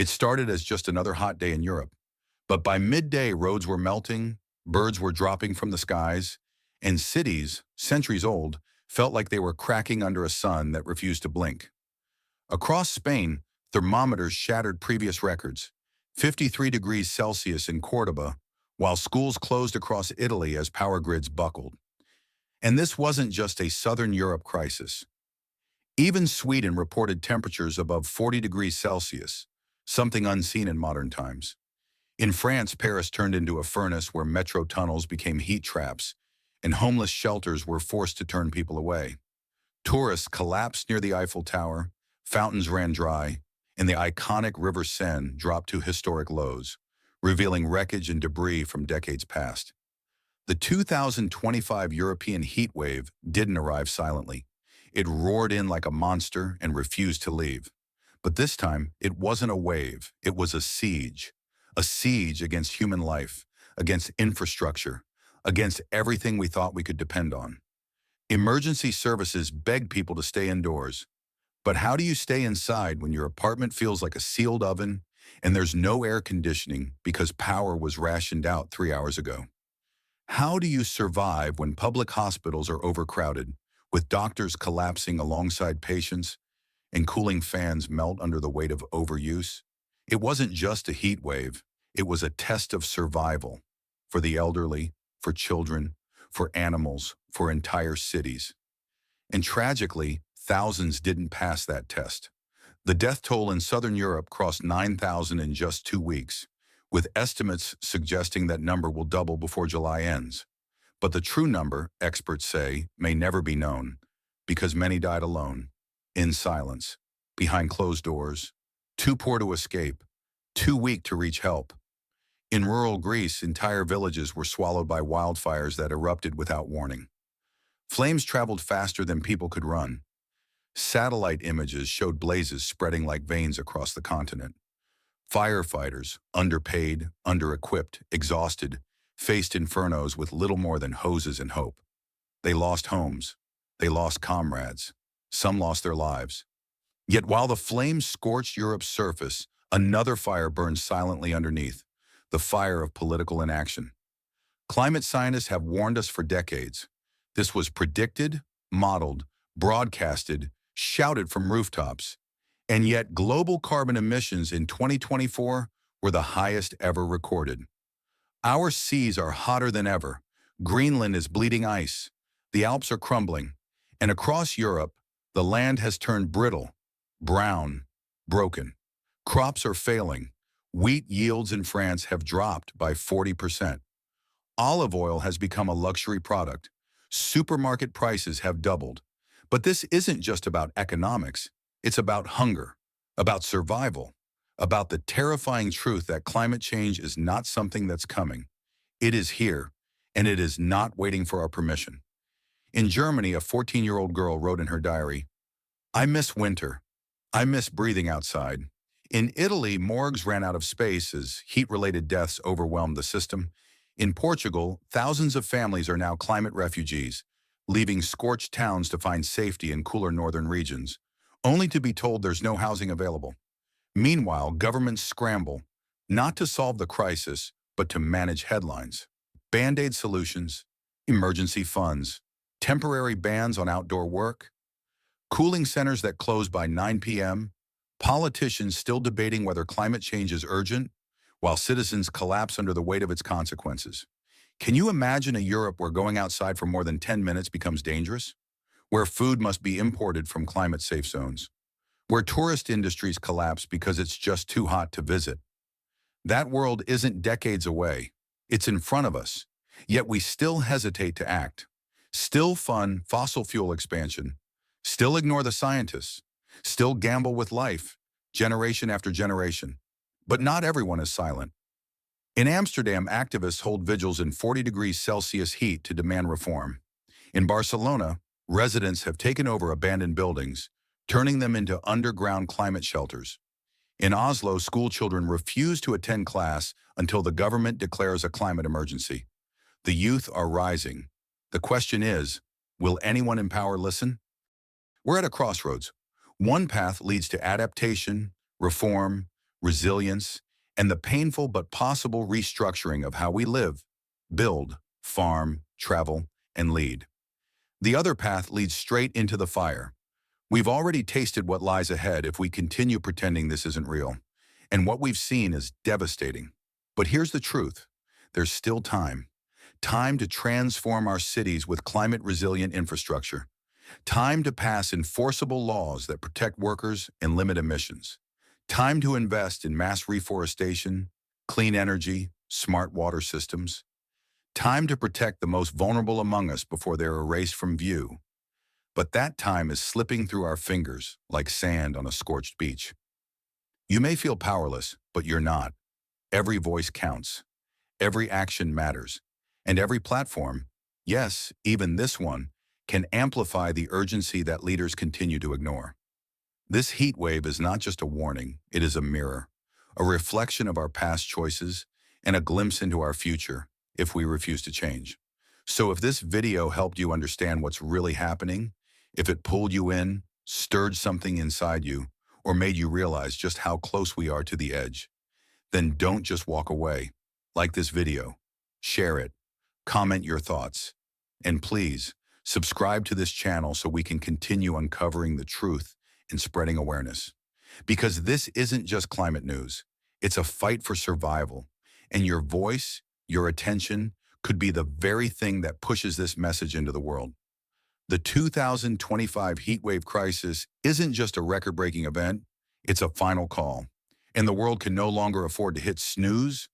It started as just another hot day in Europe, but by midday, roads were melting, birds were dropping from the skies, and cities, centuries old, felt like they were cracking under a sun that refused to blink. Across Spain, thermometers shattered previous records, 53 degrees Celsius in Cordoba, while schools closed across Italy as power grids buckled. And this wasn't just a Southern Europe crisis. Even Sweden reported temperatures above 40 degrees Celsius, something unseen in modern times. In France, Paris turned into a furnace where metro tunnels became heat traps, and homeless shelters were forced to turn people away. Tourists collapsed near the Eiffel Tower, fountains ran dry, and the iconic River Seine dropped to historic lows, revealing wreckage and debris from decades past. The 2025 European heatwave didn't arrive silently. It roared in like a monster and refused to leave. But this time, it wasn't a wave, it was a siege against human life, against infrastructure, against everything we thought we could depend on. Emergency services begged people to stay indoors. But how do you stay inside when your apartment feels like a sealed oven and there's no air conditioning because power was rationed out 3 hours ago? How do you survive when public hospitals are overcrowded, with doctors collapsing alongside patients and cooling fans melt under the weight of overuse? It wasn't just a heat wave, it was a test of survival for the elderly, for children, for animals, for entire cities. And tragically, thousands didn't pass that test. The death toll in Southern Europe crossed 9,000 in just 2 weeks, with estimates suggesting that number will double before July ends. But the true number, experts say, may never be known, because many died alone, in silence, behind closed doors, too poor to escape, too weak to reach help. In rural Greece, entire villages were swallowed by wildfires that erupted without warning. Flames traveled faster than people could run. Satellite images showed blazes spreading like veins across the continent. Firefighters, underpaid, under-equipped, exhausted, faced infernos with little more than hoses and hope. They lost homes. They lost comrades. Some lost their lives. Yet while the flames scorched Europe's surface, another fire burned silently underneath, the fire of political inaction. Climate scientists have warned us for decades. This was predicted, modeled, broadcasted, shouted from rooftops. And yet global carbon emissions in 2024 were the highest ever recorded. Our seas are hotter than ever. Greenland is bleeding ice. The Alps are crumbling. And across Europe, the land has turned brittle, brown, broken. Crops are failing. Wheat yields in France have dropped by 40%. Olive oil has become a luxury product. Supermarket prices have doubled. But this isn't just about economics. It's about hunger, about survival, about the terrifying truth that climate change is not something that's coming. It is here, and it is not waiting for our permission. In Germany, a 14-year-old girl wrote in her diary, "I miss winter. I miss breathing outside." In Italy, morgues ran out of space as heat-related deaths overwhelmed the system. In Portugal, thousands of families are now climate refugees, leaving scorched towns to find safety in cooler northern regions, only to be told there's no housing available. Meanwhile, governments scramble, not to solve the crisis, but to manage headlines. Band-aid solutions, emergency funds, temporary bans on outdoor work, cooling centers that close by 9 p.m., politicians still debating whether climate change is urgent, while citizens collapse under the weight of its consequences. Can you imagine a Europe where going outside for more than 10 minutes becomes dangerous? Where food must be imported from climate-safe zones? Where tourist industries collapse because it's just too hot to visit? That world isn't decades away. It's in front of us. Yet we still hesitate to act. Still fund fossil fuel expansion. Still ignore the scientists. Still gamble with life, generation after generation. But not everyone is silent. In Amsterdam, activists hold vigils in 40 degrees Celsius heat to demand reform. In Barcelona, residents have taken over abandoned buildings, turning them into underground climate shelters. In Oslo, school children refuse to attend class until the government declares a climate emergency. The youth are rising. The question is, will anyone in power listen? We're at a crossroads. One path leads to adaptation, reform, resilience, and the painful but possible restructuring of how we live, build, farm, travel, and lead. The other path leads straight into the fire. We've already tasted what lies ahead if we continue pretending this isn't real. And what we've seen is devastating. But here's the truth. There's still time. Time to transform our cities with climate-resilient infrastructure. Time to pass enforceable laws that protect workers and limit emissions. Time to invest in mass reforestation, clean energy, smart water systems. Time to protect the most vulnerable among us before they're erased from view. But that time is slipping through our fingers like sand on a scorched beach. You may feel powerless, but you're not. Every voice counts. Every action matters. And every platform, yes, even this one, can amplify the urgency that leaders continue to ignore. This heat wave is not just a warning, it is a mirror, a reflection of our past choices, and a glimpse into our future if we refuse to change. So if this video helped you understand what's really happening, if it pulled you in, stirred something inside you, or made you realize just how close we are to the edge, then don't just walk away. Like this video, share it, comment your thoughts, and please, subscribe to this channel so we can continue uncovering the truth and spreading awareness. Because this isn't just climate news, it's a fight for survival, and your voice, your attention, could be the very thing that pushes this message into the world. The 2025 heatwave crisis isn't just a record-breaking event, it's a final call. And the world can no longer afford to hit snooze